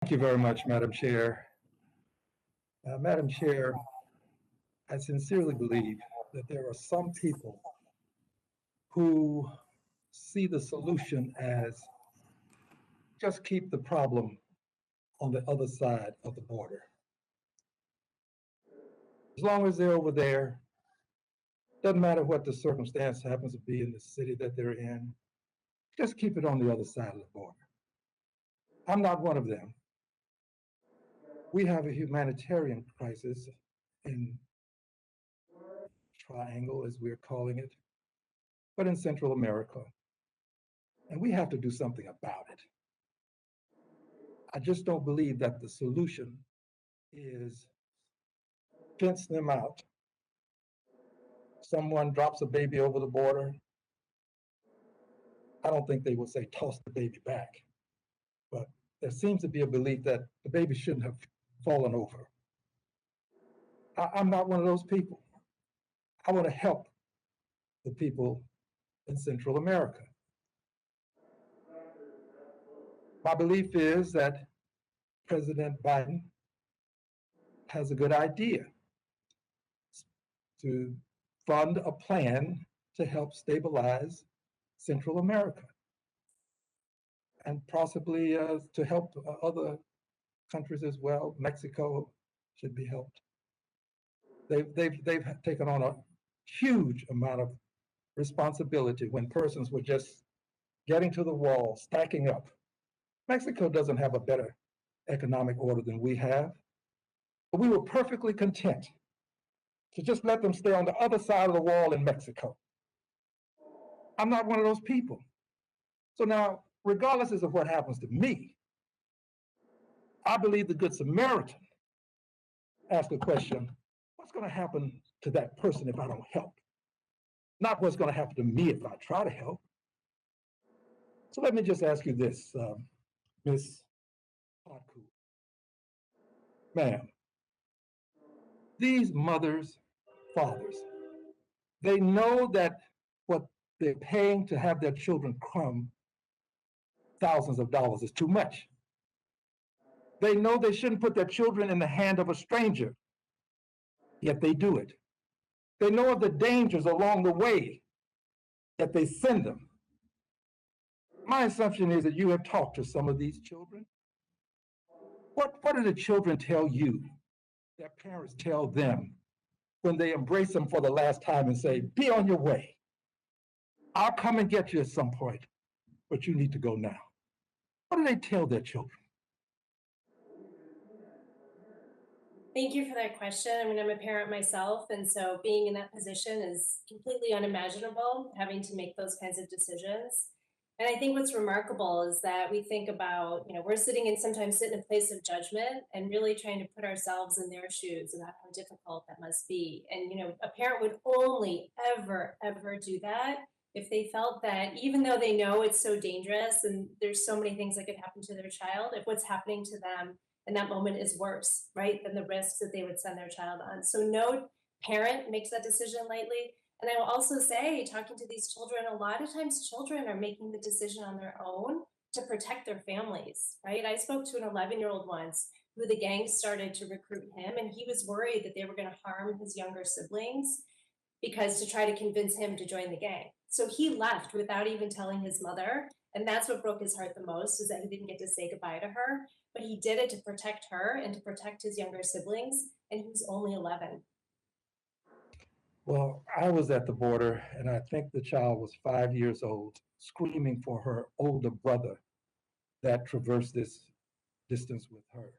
Thank you very much, Madam Chair. Madam Chair, I sincerely believe that there are some people who see the solution as just keep the problem on the other side of the border. As long as they're over there, doesn't matter what the circumstance happens to be in the city that they're in, just keep it on the other side of the border. I'm not one of them. We have a humanitarian crisis in Triangle, as we're calling it, but in Central America. And we have to do something about it. I just don't believe that the solution is fence them out. Someone drops a baby over the border. I don't think they will say toss the baby back, but there seems to be a belief that the baby shouldn't have fallen over. I'm not one of those people. I want to help the people in Central America. My belief is that President Biden has a good idea to fund a plan to help stabilize Central America and possibly to help other countries as well. Mexico should be helped. They've taken on a huge amount of responsibility when persons were just getting to the wall, stacking up. Mexico doesn't have a better economic order than we have, but we were perfectly content to just let them stay on the other side of the wall in Mexico. I'm not one of those people. So now, regardless of what happens to me, I believe the Good Samaritan asked the question, what's going to happen to that person if I don't help? Not what's going to happen to me if I try to help. So let me just ask you this, Ms. Podku. Ma'am, these mothers, fathers, they know that what they're paying to have their children crumb thousands of dollars is too much. They know they shouldn't put their children in the hand of a stranger, yet they do it. They know of the dangers along the way that they send them. My assumption is that you have talked to some of these children. What do the children tell you? Their parents tell them when they embrace them for the last time and say, be on your way. I'll come and get you at some point, but you need to go now. What do they tell their children? Thank you for that question. I mean, I'm a parent myself, and so being in that position is completely unimaginable, having to make those kinds of decisions. And I think what's remarkable is that we think about, we're sometimes sit in a place of judgment and really trying to put ourselves in their shoes about how difficult that must be. And, a parent would only ever do that if they felt that even though they know it's so dangerous and there's so many things that could happen to their child, if what's happening to them in that moment is worse, right, than the risks that they would send their child on. So no parent makes that decision lightly. And I will also say, talking to these children, a lot of times children are making the decision on their own to protect their families, right? I spoke to an 11-year-old once who the gang started to recruit him, and he was worried that they were going to harm his younger siblings because to try to convince him to join the gang. So he left without even telling his mother. And that's what broke his heart the most, is that he didn't get to say goodbye to her. But he did it to protect her and to protect his younger siblings. And he was only 11. Well, I was at the border, and I think the child was 5 years old, screaming for her older brother that traversed this distance with her.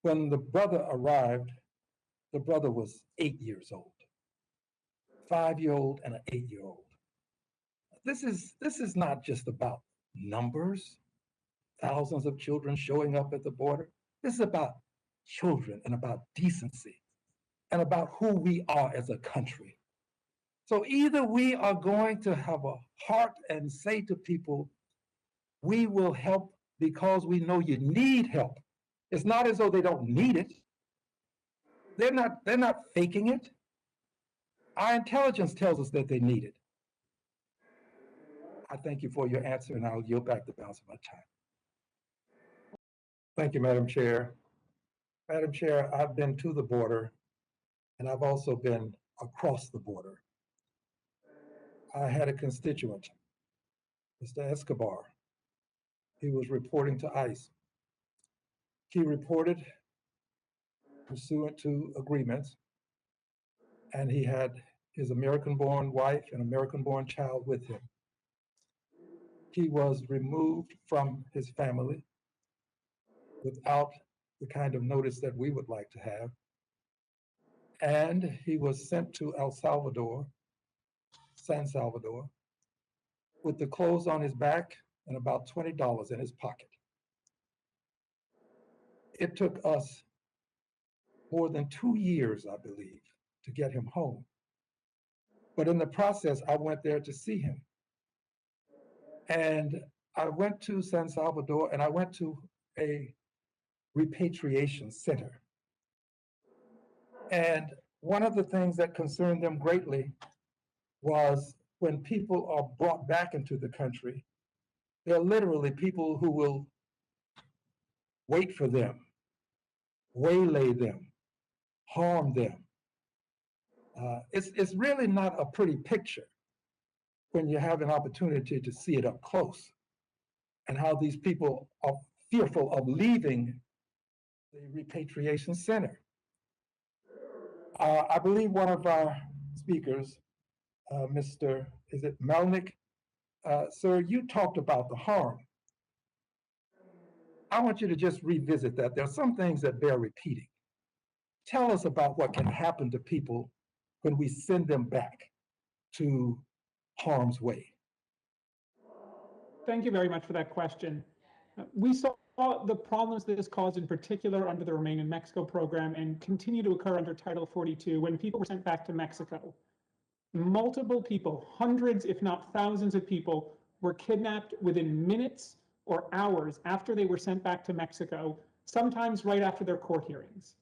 When the brother arrived, the brother was 8 years old, 5-year-old and an 8-year-old. This is not just about numbers, thousands of children showing up at the border. This is about children and about decency and about who we are as a country. So either we are going to have a heart and say to people, we will help because we know you need help. It's not as though they don't need it. They're not faking it. Our intelligence tells us that they need it. I thank you for your answer, and I'll yield back the balance of my time. Thank you, Madam Chair. Madam Chair, I've been to the border and I've also been across the border. I had a constituent, Mr. Escobar. He was reporting to ICE. He reported pursuant to agreements, and he had his American-born wife and American-born child with him. He was removed from his family without the kind of notice that we would like to have. And he was sent to El Salvador, San Salvador, with the clothes on his back and about $20 in his pocket. It took us more than 2 years, I believe, to get him home. But in the process, I went there to see him. And I went to San Salvador and I went to a repatriation center. And one of the things that concerned them greatly was when people are brought back into the country, there are literally people who will wait for them, waylay them, harm them. It's really not a pretty picture when you have an opportunity to see it up close and how these people are fearful of leaving the repatriation center. I believe one of our speakers, Mr. Is it Melnick? Sir, you talked about the harm. I want you to just revisit that. There are some things that bear repeating. Tell us about what can happen to people when we send them back to harm's way. Thank you very much for that question. We saw the problems that this caused in particular under the Remain in Mexico program and continue to occur under Title 42 when people were sent back to Mexico. Multiple people, hundreds if not thousands of people, were kidnapped within minutes or hours after they were sent back to Mexico, sometimes right after their court hearings.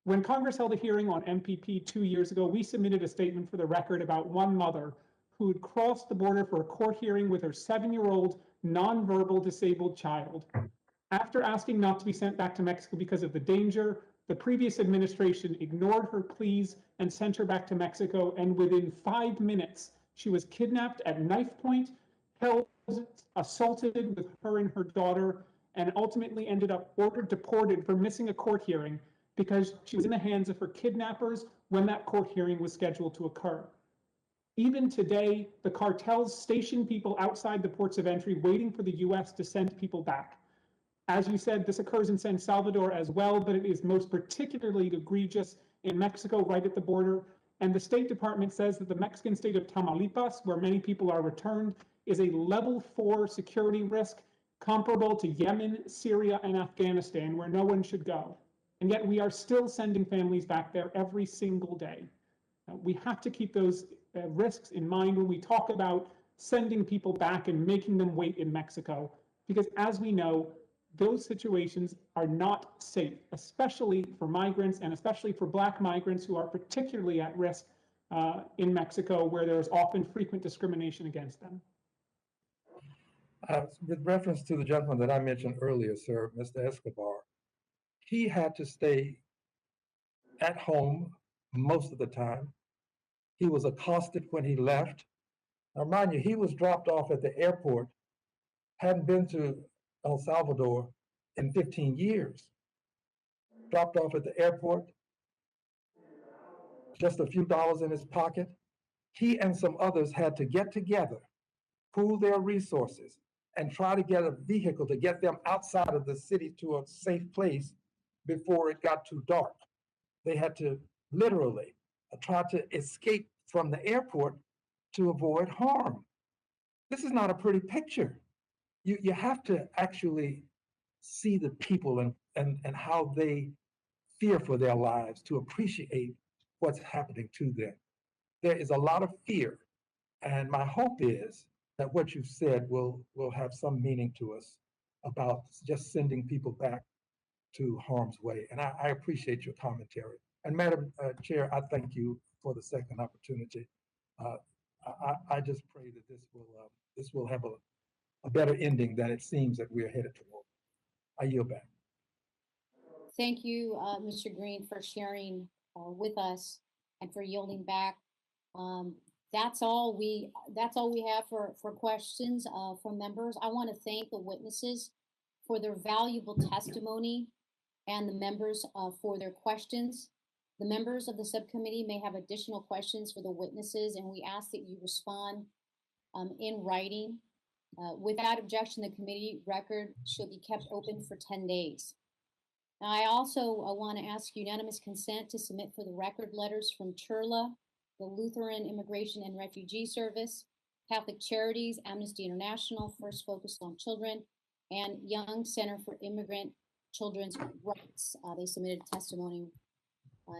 When Congress held a hearing on MPP 2 years ago, we submitted a statement for the record about one mother who had crossed the border for a court hearing with her 7-year-old nonverbal disabled child. After asking not to be sent back to Mexico because of the danger, the previous administration ignored her pleas and sent her back to Mexico, and within 5 minutes, she was kidnapped at knife point, held, assaulted with her and her daughter, and ultimately ended up ordered deported for missing a court hearing because she was in the hands of her kidnappers when that court hearing was scheduled to occur. Even today, the cartels station people outside the ports of entry waiting for the US to send people back. As you said, this occurs in San Salvador as well, but it is most particularly egregious in Mexico, right at the border. And the State Department says that the Mexican state of Tamaulipas, where many people are returned, is a level 4 security risk comparable to Yemen, Syria, and Afghanistan, where no one should go. And yet we are still sending families back there every single day. We have to keep those risks in mind when we talk about sending people back and making them wait in Mexico, because as we know, those situations are not safe, especially for migrants and especially for Black migrants who are particularly at risk in Mexico, where there is often frequent discrimination against them. With reference to the gentleman that I mentioned earlier, sir, Mr. Escobar, he had to stay at home most of the time. He was accosted when he left. Now, mind you, he was dropped off at the airport, hadn't been to El Salvador in 15 years. Dropped off at the airport, just a few dollars in his pocket. He and some others had to get together, pool their resources, and try to get a vehicle to get them outside of the city to a safe place before it got too dark. They had to literally try to escape from the airport to avoid harm. This is not a pretty picture. You have to actually see the people and how they fear for their lives to appreciate what's happening to them. There is a lot of fear, and my hope is that what you've said will have some meaning to us about just sending people back to harm's way. And I appreciate your commentary. And Madam Chair, I thank you for the second opportunity. I just pray that this will have a better ending than it seems that we're headed toward. I yield back. Thank you, Mr. Green, for sharing with us and for yielding back. That's all we have for questions from members. I want to thank the witnesses for their valuable testimony and the members for their questions. The members of the subcommittee may have additional questions for the witnesses, and we ask that you respond in writing. Without objection, the committee record should be kept open for 10 days. Now, I also want to ask unanimous consent to submit for the record letters from CHIRLA, the Lutheran Immigration and Refugee Service, Catholic Charities, Amnesty International, First Focused on Children, and Young Center for Immigrant Children's Rights. They submitted testimony.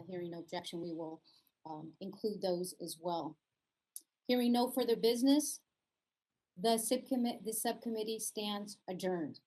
Hearing no objection, we will include those as well. Hearing no further business, the subcommittee stands adjourned.